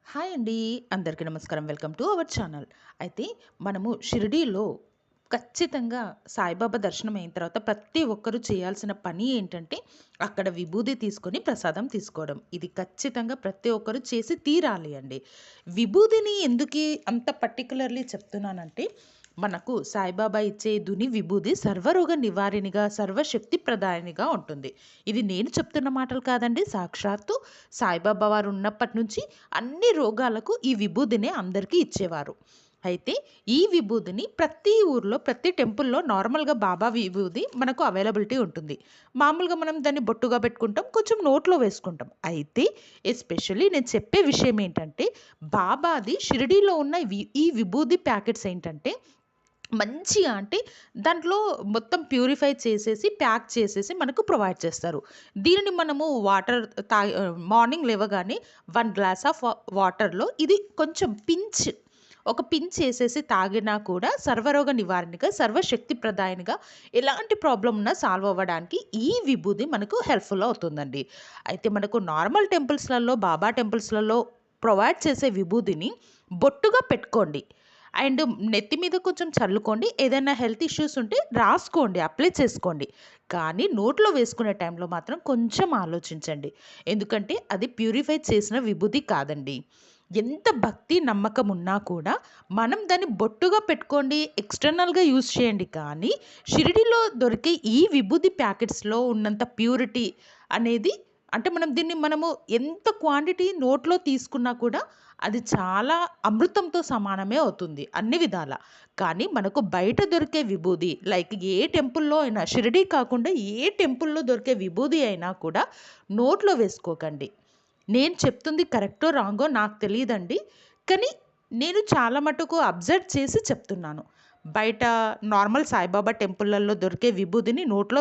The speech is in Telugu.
హాయ్ అండి. అందరికీ నమస్కారం. Welcome to our channel. అయితే మనము షిరిడీలో ఖచ్చితంగా సాయిబాబా దర్శనం అయిన తర్వాత ప్రతి ఒక్కరూ చేయాల్సిన పని ఏంటంటే, అక్కడ విభూది తీసుకొని ప్రసాదం తీసుకోవడం. ఇది ఖచ్చితంగా ప్రతి ఒక్కరు చేసి తీరాలి అండి. విభూదిని ఎందుకీ అంత పర్టిక్యులర్‌లీ చెప్తున్నానంటే, మనకు సాయిబాబా ఇచ్చే దుని విభూది సర్వరోగ నివారిణిగా, సర్వశక్తి ప్రదాయనిగా ఉంటుంది. ఇది నేను చెప్తున్న మాటలు కాదండి. సాక్షాత్తు సాయిబాబా వారు ఉన్నప్పటి నుంచి అన్ని రోగాలకు ఈ విభూదినే అందరికీ ఇచ్చేవారు. అయితే ఈ విభూదిని ప్రతి ఊర్లో, ప్రతి టెంపుల్‌లో నార్మల్‌గా బాబా విభూది మనకు అవైలబిలిటీ ఉంటుంది. మామూలుగా మనం దాన్ని బొట్టుగా పెట్టుకుంటాం. కొంచెం నోట్లో వేసుకుంటాం. అయితే ఎస్పెషల్లీ నేను చెప్పే విషయం ఏంటంటే, బాబాది షిరిడీలో ఉన్న ఈ విభూది ప్యాకెట్స్ ఏంటంటే మంచిగా అంటే దాంట్లో మొత్తం ప్యూరిఫై చేసేసి, ప్యాక్ చేసేసి మనకు ప్రొవైడ్ చేస్తారు. దీనిని మనము మార్నింగ్ లేవగానే 1 గ్లాస్ ఆఫ్ వాటర్‌లో ఇది కొంచెం ఒక పించ్ ఏసేసి తాగినా కూడా సర్వరోగ నివారణగా, సర్వశక్తి ప్రదాయనిగా ఎలాంటి ప్రాబ్లమ్ ఉన్నా సాల్వ్ అవ్వడానికి ఈ విభూది మనకు హెల్ప్‌ఫుల్ అవుతుందండి. అయితే మనకు నార్మల్ టెంపుల్స్‌లలో, బాబా టెంపుల్స్‌లలో ప్రొవైడ్ చేసే విభూదిని బొట్టుగా పెట్టుకోండి. అండ్ నెత్తి మీద కొంచెం చల్లుకోండి. ఏదైనా హెల్త్ ఇష్యూస్ ఉంటే రాసుకోండి. అప్లై చేసుకోండి. కానీ నోట్లో వేసుకునే టైంలో మాత్రం కొంచెం ఆలోచించండి. ఎందుకంటే అది ప్యూరిఫై చేసిన విభూది కాదండి. ఎంత భక్తి, నమ్మకం ఉన్నా కూడా మనం దాన్ని బొట్టుగా పెట్టుకోండి. ఎక్స్‌టర్నల్‌గా యూజ్ చేయండి. కానీ షిరిడీలో దొరికే ఈ విభూది ప్యాకెట్స్‌లో ఉన్నంత ప్యూరిటీ అనేది అంటే మనము ఎంత క్వాంటిటీ నోట్లో తీసుకున్నా కూడా అది చాలా అమృతంతో సమానమే అవుతుంది అన్ని విధాల. కానీ మనకు బయట దొరికే విభూది లైక్ ఏ టెంపుల్‌లో అయినా షిరిడీ కాకుండా ఏ టెంపుల్‌లో దొరికే విభూది అయినా కూడా నోట్లో వేసుకోకండి. నేను చెప్తుంది కరెక్టో రాంగో నాకు తెలీదండి. కానీ నేను చాలా మటుకు అబ్జర్వ్ చేసి చెప్తున్నాను. బయట నార్మల్ సాయిబాబా టెంపుల్‌లలో దొరికే విభూదిని నోట్లో